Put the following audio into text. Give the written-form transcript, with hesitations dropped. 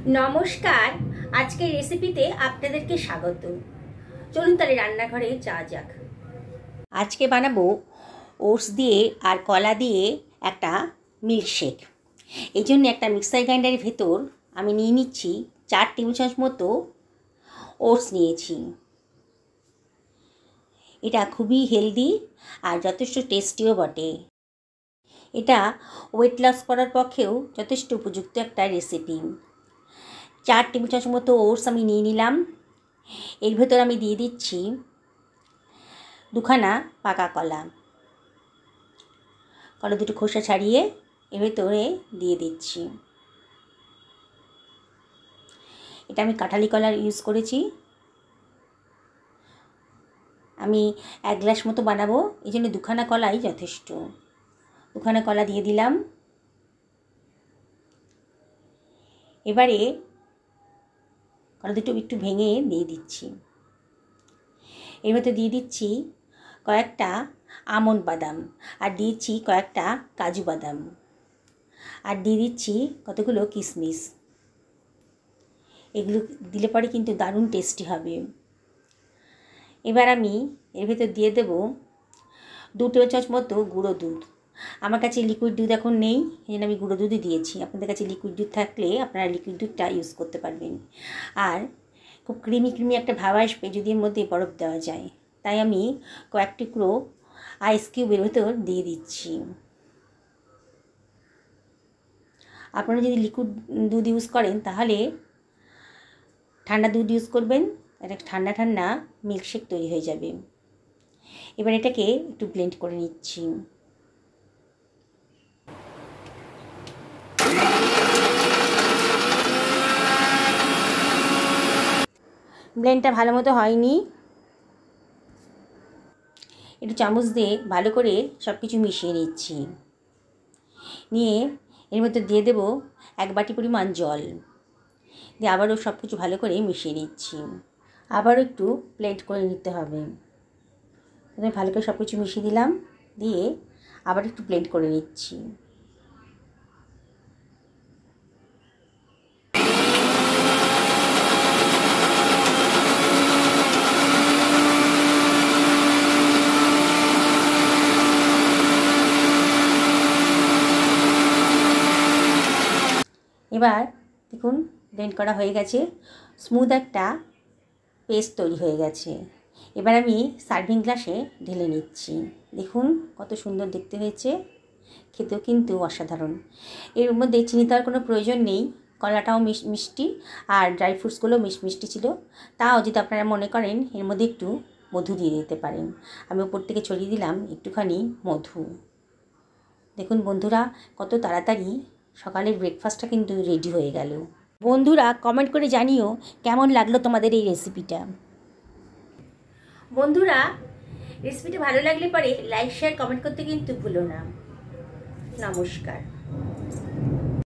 নমস্কার, আজকের রেসিপিতে আপনাদেরকে স্বাগত। চলুন তাহলে রান্নাঘরে যাওয়া যাক। আজকে বানাবো ওটস দিয়ে আর কলা দিয়ে একটা মিল্কশেক। এই জন্য একটা মিক্সার গ্রাইন্ডারের ভেতর আমি নিয়ে নিচ্ছি 4 টেবিল চামচ মতো ওটস নিয়েছি। এটা খুবই হেলদি আর যথেষ্ট টেস্টিও বটে। এটা ওয়েট লস করার পক্ষেও যথেষ্ট উপযুক্ত একটা রেসিপি। 4 টেবিল চামচ মতো ওটস আমি নিয়ে নিলাম। এর ভেতর আমি দিয়ে দিচ্ছি 2খানা পাকা কলা। কলা দুটো খোসা ছাড়িয়ে এর ভেতরে দিয়ে দিচ্ছি। এটা আমি কাঁঠালি কলার ইউজ করেছি। আমি 1 গ্লাস মতো বানাবো, এই জন্য 2খানা কলাই যথেষ্ট। 2খানা কলা দিয়ে দিলাম। এবারে কলা দুটো একটু ভেঙে দিয়ে দিচ্ছি। এর মধ্যে দিয়ে দিচ্ছি কয়েকটা আমন্ড বাদাম, আর দিয়েছি কয়েকটা কাজু বাদাম, আর দিয়ে দিচ্ছি কতগুলো কিশমিশ। এগুলো দিলে পরে কিন্তু দারুণ টেস্টি হবে। এবার আমি এর ভেতর দিয়ে দেব 2 টেবিল চামচ মতো গুঁড়ো দুধ। আমার কাছে লিকুইড দুধ এখন নেই, এই জন্য আমি গুঁড়ো দুধই দিয়েছি। আপনাদের কাছে লিকুইড দুধ থাকলে আপনারা লিকুইড দুধটা ইউজ করতে পারবেন। আর খুব ক্রিমি একটা ভাব আসবে যদি এর মধ্যে বরফ দেওয়া যায়, তাই আমি কয়েক টুকরো আইস কিউবের ভেতর দিয়ে দিচ্ছি। আপনারা যদি লিকুইড দুধ ইউজ করেন তাহলে ঠান্ডা দুধ ইউজ করবেন, এটা ঠান্ডা ঠান্ডা মিল্কশেক তৈরি হয়ে যাবে। এবার এটাকে একটু ব্লেন্ড করে নিচ্ছি। ব্লেন্ডটা ভালো মতো হয়নি, একটু চামচ দিয়ে ভালো করে সব কিছু মিশিয়ে নিচ্ছি। নিয়ে এর মধ্যে দিয়ে দেব 1 বাটি পরিমাণ জল, দিয়ে আবারও সব কিছু ভালো করে মিশিয়ে নিচ্ছি। আবারও একটু ব্লেন্ড করে নিতে হবে। ভালো করে সব কিছু মিশিয়ে দিলাম, দিয়ে আবার একটু ব্লেন্ড করে নিচ্ছি। এবার দেখুন ব্লেন্ড করা হয়ে গেছে, স্মুথ একটা পেস্ট তৈরি হয়ে গেছে। এবার আমি সার্ভিং গ্লাসে ঢেলে নিচ্ছি। দেখুন কত সুন্দর দেখতে হয়েছে, খেতেও কিন্তু অসাধারণ। এর মধ্যে চিনি দেওয়ার কোনো প্রয়োজন নেই, কলাটাও মিষ্টি আর ড্রাই ফ্রুটসগুলো মিষ্টি ছিল। তাও যদি আপনারা মনে করেন এর মধ্যে একটু মধু দিয়ে দিতে পারেন। আমি উপর থেকে ছড়িয়ে দিলাম একটুখানি মধু। দেখুন বন্ধুরা, কত তাড়াতাড়ি সকালের ব্রেকফাস্টটা কিন্তু রেডি হয়ে গেল। বন্ধুরা কমেন্ট করে জানিও কেমন লাগলো তোমাদের এই রেসিপিটা। বন্ধুরা রেসিপিটা ভালো লাগলে পরে লাইক শেয়ার কমেন্ট করতে কিন্তু ভুলো না। নমস্কার।